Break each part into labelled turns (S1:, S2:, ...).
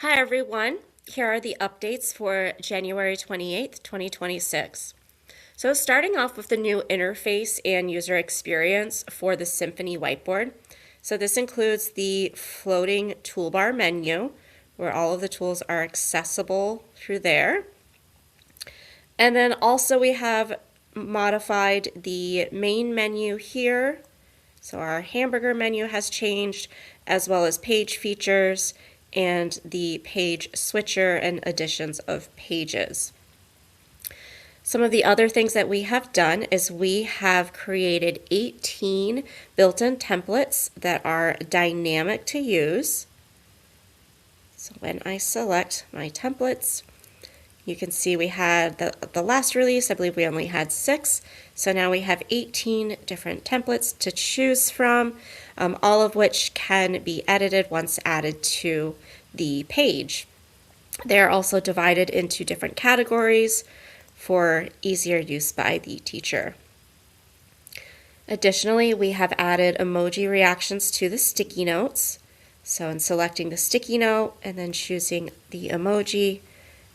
S1: Hi everyone, here are the updates for January 28th, 2026. So starting off with the new interface and user experience for the Symphony whiteboard. So this includes the floating toolbar menu where all of the tools are accessible through there. And then also we have modified the main menu here. So our hamburger menu has changed, as well as page features and the page switcher and additions of pages. Some of the other things that we have done is we have created 18 built-in templates that are dynamic to use. So when I select my templates, you can see we had the last release, I believe we only had 6. So now we have 18 different templates to choose from, all of which can be edited once added to the page. They are also divided into different categories for easier use by the teacher. Additionally, we have added emoji reactions to the sticky notes. So in selecting the sticky note and then choosing the emoji,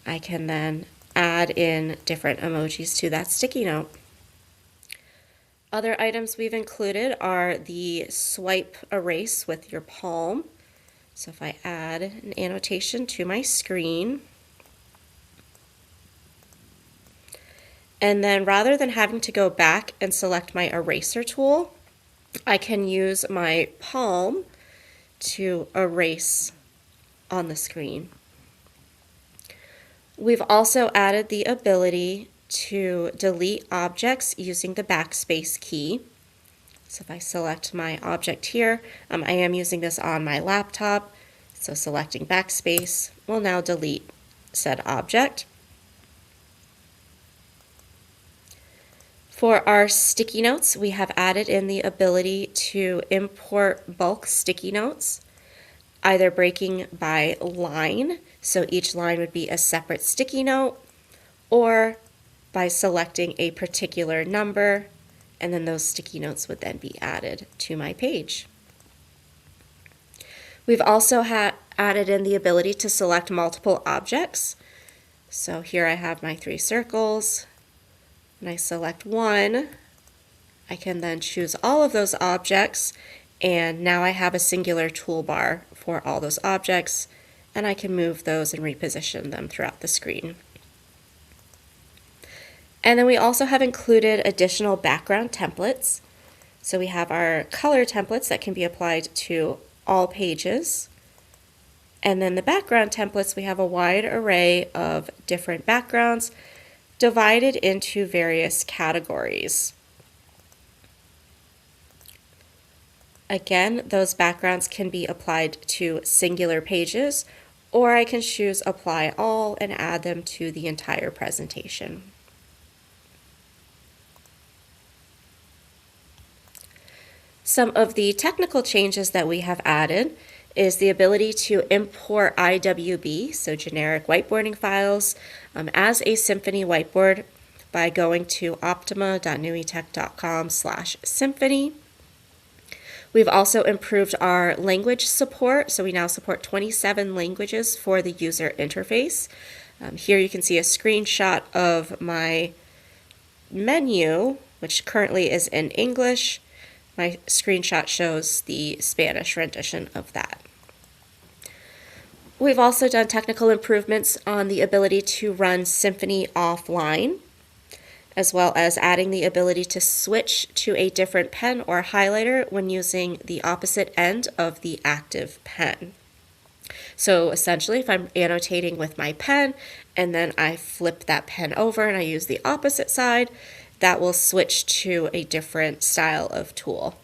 S1: I can then add in different emojis to that sticky note. Other items we've included are the swipe erase with your palm. So if I add an annotation to my screen, and then rather than having to go back and select my eraser tool, I can use my palm to erase on the screen. We've also added the ability to delete objects using the backspace key. So if I select my object here, I am using this on my laptop, so selecting backspace will now delete said object. For our sticky notes, we have added in the ability to import bulk sticky notes, either breaking by line, so each line would be a separate sticky note, or by selecting a particular number, and then those sticky notes would then be added to my page. We've also added in the ability to select multiple objects. So here I have my 3 circles. When I select one, I can then choose all of those objects, and now I have a singular toolbar for all those objects, and I can move those and reposition them throughout the screen. And then we also have included additional background templates. So we have our color templates that can be applied to all pages. And then the background templates, we have a wide array of different backgrounds divided into various categories. Again, those backgrounds can be applied to singular pages, or I can choose apply all and add them to the entire presentation. Some of the technical changes that we have added is the ability to import IWB, so generic whiteboarding files, as a Symphony whiteboard by going to optoma.nuiteq.com/symphony. We've also improved our language support, so we now support 27 languages for the user interface. Here you can see a screenshot of my menu, which currently is in English. My screenshot shows the Spanish rendition of that. We've also done technical improvements on the ability to run Symphony offline, as well as adding the ability to switch to a different pen or highlighter when using the opposite end of the active pen. So essentially, if I'm annotating with my pen and then I flip that pen over and I use the opposite side, that will switch to a different style of tool.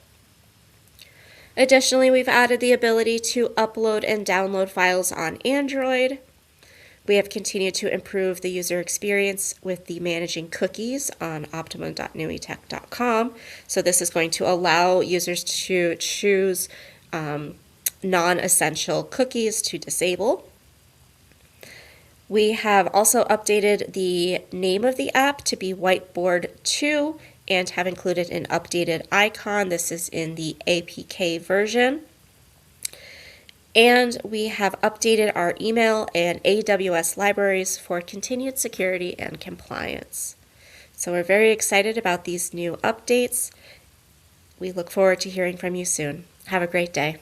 S1: Additionally, we've added the ability to upload and download files on Android. We have continued to improve the user experience with the managing cookies on optoma.nuiteq.com. So this is going to allow users to choose non-essential cookies to disable. We have also updated the name of the app to be Whiteboard 2 and have included an updated icon. This is in the APK version. And we have updated our email and AWS libraries for continued security and compliance. So we're very excited about these new updates. We look forward to hearing from you soon. Have a great day.